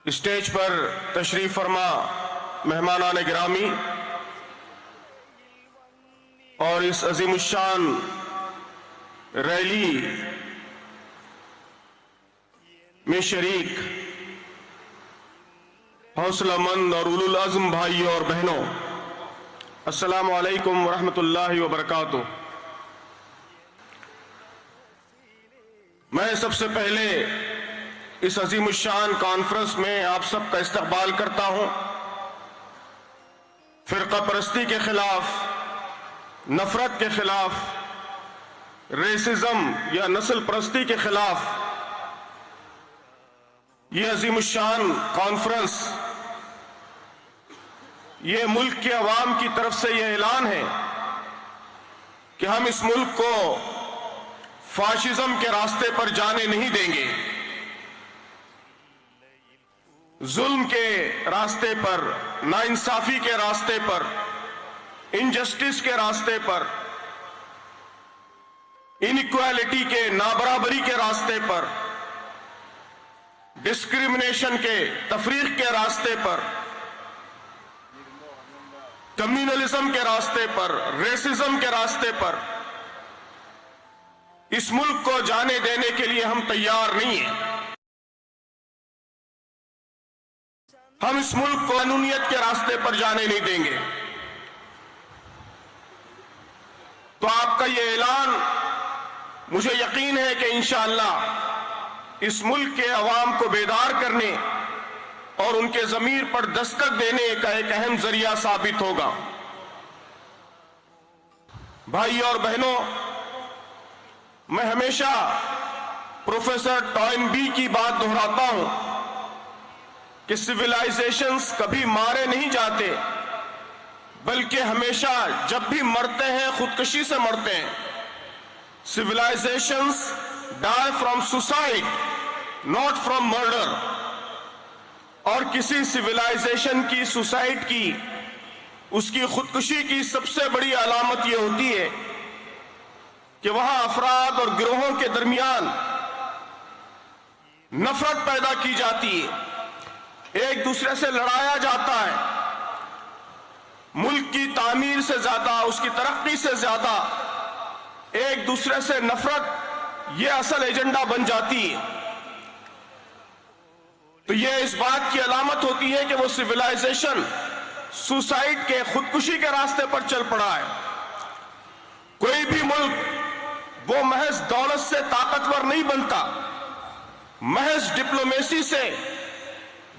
Stage پر تشریف فرما مہمانان گرامی اور اس عظیم الشان ریلی میں شریک حوصلہ مند اور اولو العزم بھائیوں اور بہنوں، السلام علیکم ورحمۃ اللہ وبرکاتہ۔ میں سب سے پہلے اس عظیم الشان کانفرنس میں آپ سب کا استقبال کرتا ہوں۔ فرقہ پرستی کے خلاف، نفرت کے خلاف، ریسزم یا نسل پرستی کے خلاف یہ عظیم الشان کانفرنس، یہ ملک کے عوام کی طرف سے یہ اعلان ہے کہ ہم اس ملک کو فاشزم کے راستے پر جانے نہیں دیں گے، ظلم کے راستے پر، ناانصافی کے راستے پر، انجسٹس کے راستے پر، انیکوالٹی کے، نابرابری کے راستے پر، ڈسکریمنیشن کے، تفریق کے راستے پر، کمیونلزم کے راستے پر، ریسزم کے راستے پر اس ملک کو جانے دینے کے لیے ہم تیار نہیں ہیں۔ ہم اس ملک کو قانونیت کے راستے پر جانے نہیں دیں گے۔ تو آپ کا یہ اعلان، مجھے یقین ہے کہ انشاءاللہ اس ملک کے عوام کو بیدار کرنے اور ان کے ضمیر پر دستک دینے کا ایک اہم ذریعہ ثابت ہوگا۔ بھائی اور بہنوں، میں ہمیشہ پروفیسر ٹوائنبی کی بات دہراتا ہوں کہ سویلائزیشنز کبھی مارے نہیں جاتے، بلکہ ہمیشہ جب بھی مرتے ہیں خودکشی سے مرتے ہیں۔ Civilisations dye from suicide, not from murder. اور کسی سویلائزیشن کی، سوسائڈ کی، اس کی خودکشی کی سب سے بڑی علامت یہ ہوتی ہے کہ وہاں افراد اور گروہوں کے درمیان نفرت پیدا کی جاتی ہے، ایک دوسرے سے لڑایا جاتا ہے۔ ملک کی تعمیر سے زیادہ، اس کی ترقی سے زیادہ ایک دوسرے سے نفرت یہ اصل ایجنڈا بن جاتی ہے۔ تو یہ اس بات کی علامت ہوتی ہے کہ وہ سویلائزیشن سوسائڈ کے، خودکشی کے راستے پر چل پڑا ہے۔ کوئی بھی ملک وہ محض دولت سے طاقتور نہیں بنتا، محض ڈپلومیسی سے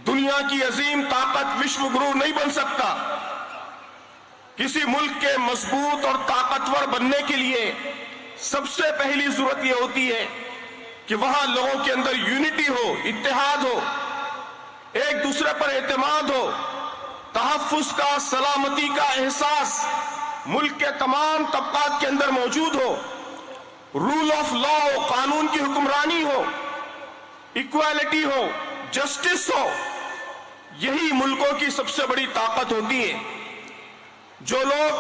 دنیا کی عظیم طاقت وشو گرو نہیں بن سکتا۔ کسی ملک کے مضبوط اور طاقتور بننے کے لیے سب سے پہلی ضرورت یہ ہوتی ہے کہ وہاں لوگوں کے اندر یونٹی ہو، اتحاد ہو، ایک دوسرے پر اعتماد ہو، تحفظ کا، سلامتی کا احساس ملک کے تمام طبقات کے اندر موجود ہو، رول آف لا ہو، قانون کی حکمرانی ہو، ایکوالٹی ہو، جسٹس ہو۔ یہی ملکوں کی سب سے بڑی طاقت ہوتی ہے۔ جو لوگ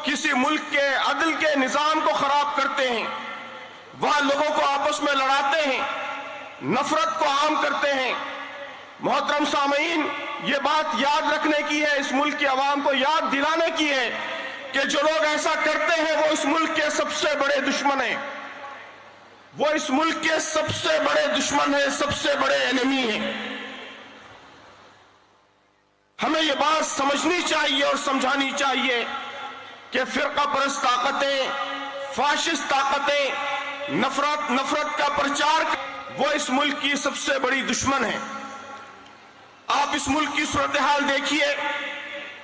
کسی ملک کے عدل کے نظام کو خراب کرتے ہیں، وہاں لوگوں کو آپس میں لڑاتے ہیں، نفرت کو عام کرتے ہیں۔ محترم سامعین، یہ بات یاد رکھنے کی ہے، اس ملک کے عوام کو یاد دلانے کی ہے کہ جو لوگ ایسا کرتے ہیں وہ اس ملک کے سب سے بڑے دشمن ہیں، وہ اس ملک کے سب سے بڑے دشمن ہیں، سب سے بڑے انیمی ہیں۔ ہمیں یہ بات سمجھنی چاہیے اور سمجھانی چاہیے کہ فرقہ پرست طاقتیں، فاشسٹ طاقتیں، نفرت کا پرچار، وہ اس ملک کی سب سے بڑی دشمن ہیں۔ آپ اس ملک کی صورتحال دیکھیے،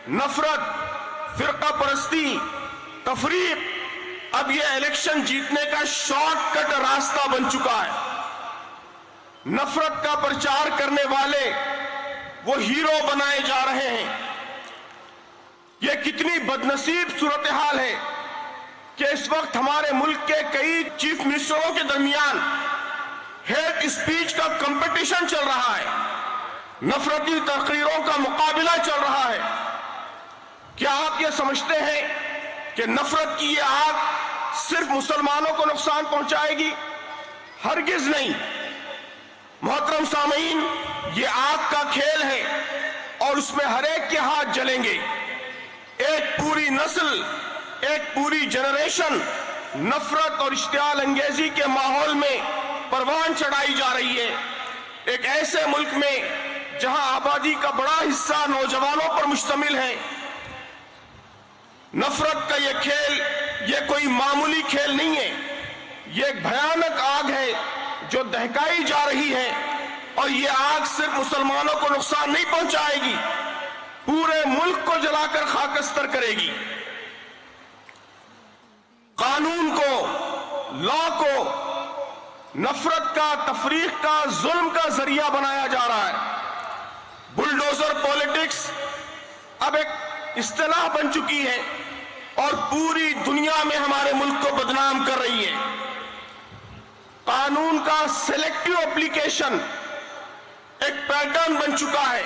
نفرت، فرقہ پرستی، تفریق اب یہ الیکشن جیتنے کا شارٹ کٹ راستہ بن چکا ہے۔ نفرت کا پرچار کرنے والے وہ ہیرو بنائے جا رہے ہیں۔ یہ کتنی بدنصیب صورتحال ہے کہ اس وقت ہمارے ملک کے کئی چیف منسٹروں کے درمیان ہیٹ اسپیچ کا کمپٹیشن چل رہا ہے، نفرتی تقریروں کا مقابلہ چل رہا ہے۔ کیا آپ یہ سمجھتے ہیں کہ نفرت کی یہ آگ صرف مسلمانوں کو نقصان پہنچائے گی؟ ہرگز نہیں۔ محترم سامعین، یہ آگ کا کھیل ہے اور اس میں ہر ایک کے ہاتھ جلیں گے۔ ایک پوری نسل، ایک پوری جنریشن نفرت اور اشتعال انگیزی کے ماحول میں پروان چڑھائی جا رہی ہے۔ ایک ایسے ملک میں جہاں آبادی کا بڑا حصہ نوجوانوں پر مشتمل ہے۔ نفرت کا یہ کھیل، یہ کوئی معمولی کھیل نہیں ہے، یہ ایک بھیانک آگ ہے جو دہکائی جا رہی ہے، اور یہ آگ صرف مسلمانوں کو نقصان نہیں پہنچائے گی، پورے ملک کو جلا کر خاکستر کرے گی۔ قانون کو، لا کو نفرت کا، تفریق کا، ظلم کا ذریعہ بنایا جا رہا ہے۔ بلڈوزر پالیٹکس اب ایک اصطلاح بن چکی ہے اور پوری دنیا میں ہمارے ملک کو بدنام کر رہی ہے۔ قانون کا سلیکٹیو اپلیکیشن ایک پیٹرن بن چکا ہے۔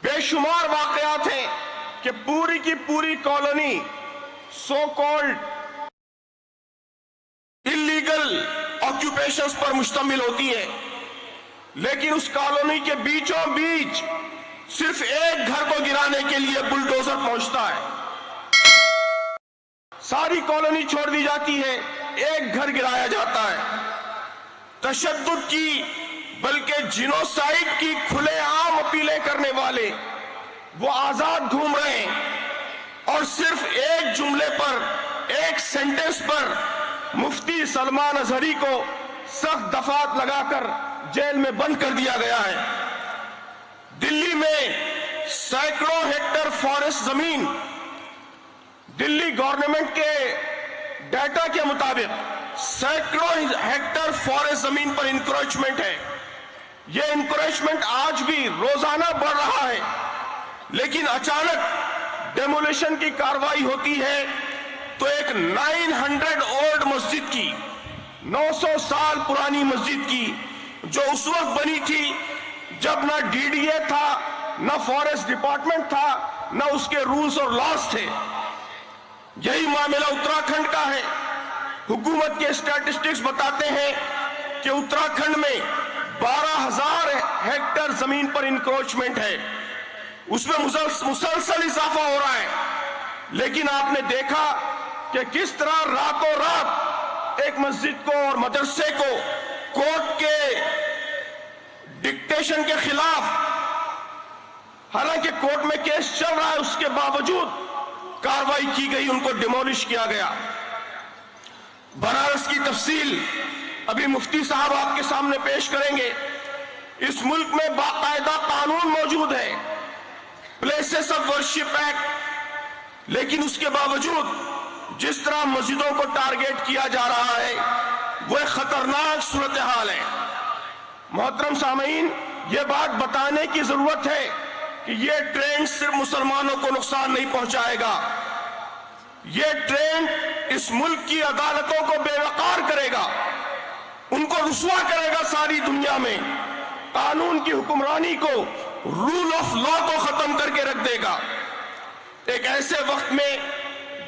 بے شمار واقعات ہیں کہ پوری کی پوری کالونی سو کالڈ انلیگل آکیوپیشنز پر مشتمل ہوتی ہے، لیکن اس کالونی کے بیچوں بیچ صرف ایک گھر کو گرانے کے لیے بلڈوزر پہنچتا ہے۔ ساری کالونی چھوڑ دی جاتی ہے، ایک گھر گرایا جاتا ہے۔ تشدد کی بلکہ جینوسائیڈ کی کھلے عام اپیلیں کرنے والے وہ آزاد گھوم رہے ہیں، اور صرف ایک جملے پر، ایک سینٹنس پر مفتی سلمان اظہری کو سخت دفعات لگا کر جیل میں بند کر دیا گیا ہے۔ دلی میں سینکڑوں ہیکٹر فارسٹ زمین، دلی گورنمنٹ کے ڈیٹا کے مطابق سینکڑوں ہیکٹر فارسٹ زمین پر انکروچمنٹ ہے۔ یہ انکروچمنٹ آج بھی روزانہ بڑھ رہا ہے، لیکن اچانک ڈیمولیشن کی کارروائی ہوتی ہے تو ایک 900 اولڈ مسجد کی، 900 سال پرانی مسجد کی، جو اس وقت بنی تھی جب نہ ڈی ڈی اے تھا، نہ فارسٹ ڈپارٹمنٹ تھا، نہ اس کے رولز اور لاز تھے۔ یہی معاملہ اتراکھنڈ کا ہے۔ حکومت کے اسٹیٹسٹکس بتاتے ہیں کہ اتراکھنڈ میں 12,000 ہیکٹر زمین پر انکروچمنٹ ہے، اس میں مسلسل اضافہ ہو رہا ہے۔ لیکن آپ نے دیکھا کہ کس طرح راتوں رات ایک مسجد کو اور مدرسے کو کورٹ کے ڈکٹیشن کے خلاف، حالانکہ کورٹ میں کیس چل رہا ہے، اس کے باوجود کارروائی کی گئی، ان کو ڈیمولش کیا گیا۔ بنارس کی تفصیل ابھی مفتی صاحب آپ کے سامنے پیش کریں گے۔ اس ملک میں باقاعدہ قانون موجود ہے، پلیسز آف ورشپ ایکٹ، لیکن اس کے باوجود جس طرح مسجدوں کو ٹارگیٹ کیا جا رہا ہے وہ ایک خطرناک صورتحال ہے۔ محترم سامعین، یہ بات بتانے کی ضرورت ہے کہ یہ ٹرینڈ صرف مسلمانوں کو نقصان نہیں پہنچائے گا، یہ ٹرینڈ اس ملک کی عدالتوں کو بے وقار کرے گا، ان کو رسوا کرے گا ساری دنیا میں، قانون کی حکمرانی کو، رول آف لا کو ختم کر کے رکھ دے گا۔ ایک ایسے وقت میں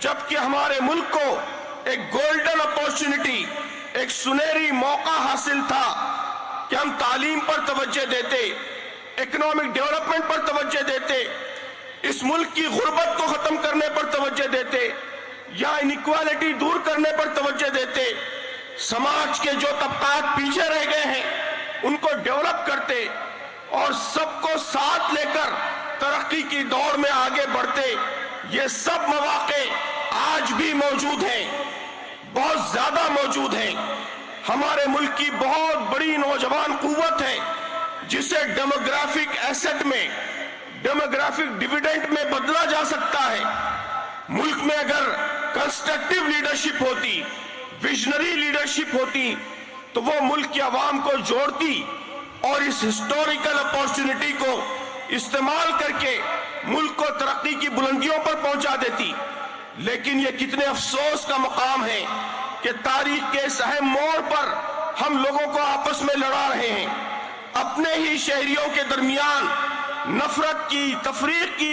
جبکہ ہمارے ملک کو ایک گولڈن اپورچونٹی، ایک سنہری موقع حاصل تھا کہ ہم تعلیم پر توجہ دیتے، اکنامک ڈیولپمنٹ پر توجہ دیتے، اس ملک کی غربت کو ختم کرنے پر توجہ دیتے، یا انیکوالٹی دور کرنے پر توجہ دیتے، سماج کے جو طبقات پیچھے رہ گئے ہیں ان کو ڈیولپ کرتے، اور سب کو ساتھ لے کر ترقی کی دوڑ میں آگے بڑھتے۔ یہ سب مواقع آج بھی موجود ہیں، بہت زیادہ موجود ہیں۔ ہمارے ملک کی بہت بڑی نوجوان قوت ہے جسے ڈیموگرافک ایسٹ میں، ڈیموگرافک ڈیویڈنڈ میں بدلا جا سکتا ہے۔ ملک میں اگر کنسٹرکٹیو لیڈرشپ ہوتی، ویژنری لیڈرشپ ہوتی، تو وہ ملک کی عوام کو جوڑتی اور اس ہسٹوریکل اپورچونٹی کو استعمال کر کے ملک کو ترقی کی بلندیوں پر پہنچا دیتی۔ لیکن یہ کتنے افسوس کا مقام ہے کہ تاریخ کے اس اہم موڑ پر ہم لوگوں کو آپس میں لڑا رہے ہیں، اپنے ہی شہریوں کے درمیان نفرت کی، تفریق کی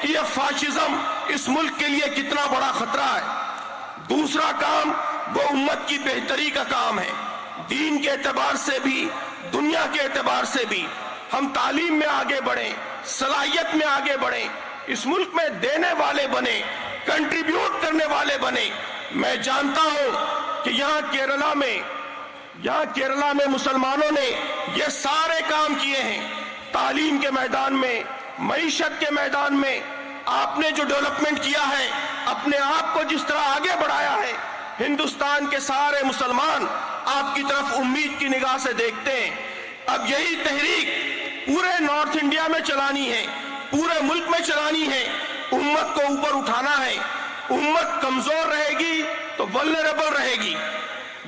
کہ یہ فاشزم اس ملک کے لیے کتنا بڑا خطرہ ہے۔ دوسرا کام وہ امت کی بہتری کا کام ہے، دین کے اعتبار سے بھی، دنیا کے اعتبار سے بھی ہم تعلیم میں آگے بڑھیں، صلاحیت میں آگے بڑھیں، اس ملک میں دینے والے بنے، کنٹریبیوٹ کرنے والے بنے۔ میں جانتا ہوں کہ یہاں کیرلا میں مسلمانوں نے یہ سارے کام کیے ہیں، تعلیم کے میدان میں، معیشت کے میدان میں آپ نے جو ڈیولپمنٹ کیا ہے، اپنے آپ کو جس طرح آگے بڑھایا ہے، ہندوستان کے سارے مسلمان آپ کی طرف امید کی نگاہ سے دیکھتے ہیں۔ اب یہی تحریک پورے نارتھ انڈیا میں چلانی ہے، پورے ملک میں چلانی ہے، امت کو اوپر اٹھانا ہے۔ امت کمزور رہے گی تو ولنریبل رہے گی،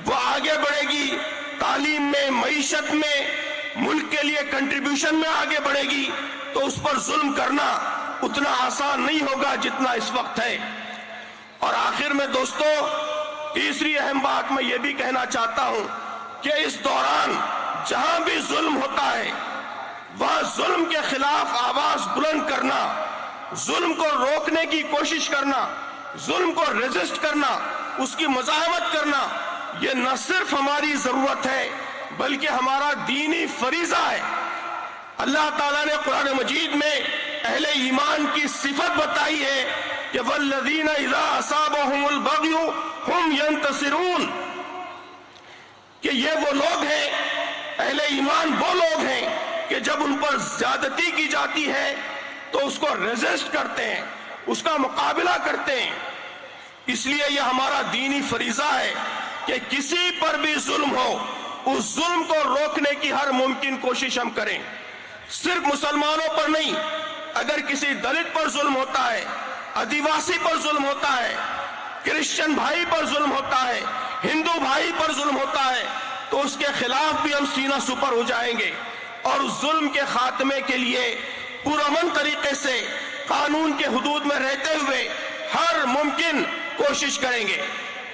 وہ آگے بڑھے گی، تعلیم میں، معیشت میں، ملک کے لیے کنٹریبیوشن میں آگے بڑھے گی، تو اس پر ظلم کرنا اتنا آسان نہیں ہوگا جتنا اس وقت ہے۔ اور آخر میں دوستو، تیسری اہم بات میں یہ بھی کہنا چاہتا ہوں کہ اس دوران جہاں بھی ظلم ہوتا ہے وہاں ظلم کے خلاف آواز بلند کرنا، ظلم کو روکنے کی کوشش کرنا، ظلم کو ریزسٹ کرنا، اس کی مزاحمت کرنا، یہ نہ صرف ہماری ضرورت ہے بلکہ ہمارا دینی فریضہ ہے۔ اللہ تعالیٰ نے قرآن مجید میں اہل ایمان کی صفت بتائی ہے کہ وَالَّذِينَ إِذَا أَصَابَهُمُ الْبَغْيُ هُمْ يَنْتَصِرُونَ، کہ یہ وہ لوگ ہیں، اہل ایمان وہ لوگ ہیں کہ جب ان پر زیادتی کی جاتی ہے تو اس کو ریزسٹ کرتے ہیں، اس کا مقابلہ کرتے ہیں۔ اس لیے یہ ہمارا دینی فریضہ ہے کہ کسی پر بھی ظلم ہو، اس ظلم کو روکنے کی ہر ممکن کوشش ہم کریں۔ صرف مسلمانوں پر نہیں، اگر کسی دلت پر ظلم ہوتا ہے، آدیواسی پر ظلم ہوتا ہے، کرسچن بھائی پر ظلم ہوتا ہے، ہندو بھائی پر ظلم ہوتا ہے، تو اس کے خلاف بھی ہم سینہ سپر ہو جائیں گے اور اس ظلم کے خاتمے کے لیے پرامن طریقے سے قانون کے حدود میں رہتے ہوئے ہر ممکن کوشش کریں گے۔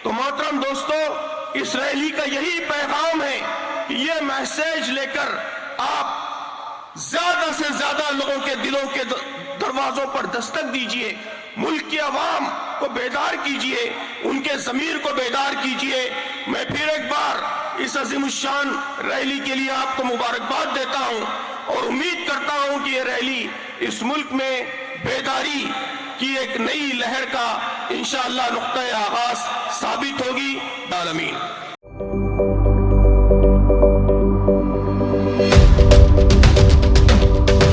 تو محترم دوستو، اس ریلی کا یہی پیغام ہے کہ یہ میسیج لے کر آپ زیادہ سے زیادہ لوگوں کے دلوں کے دروازوں پر دستک دیجئے، ملک کی عوام کو بیدار کیجئے، ان کے ضمیر کو بیدار کیجئے۔ میں پھر ایک بار اس عظیم الشان ریلی کے لیے آپ کو مبارکباد دیتا ہوں اور امید کرتا ہوں کہ یہ ریلی اس ملک میں بیداری کی ایک نئی لہر کا انشاءاللہ نقطۂ آغاز ثابت ہوگی۔ آمین۔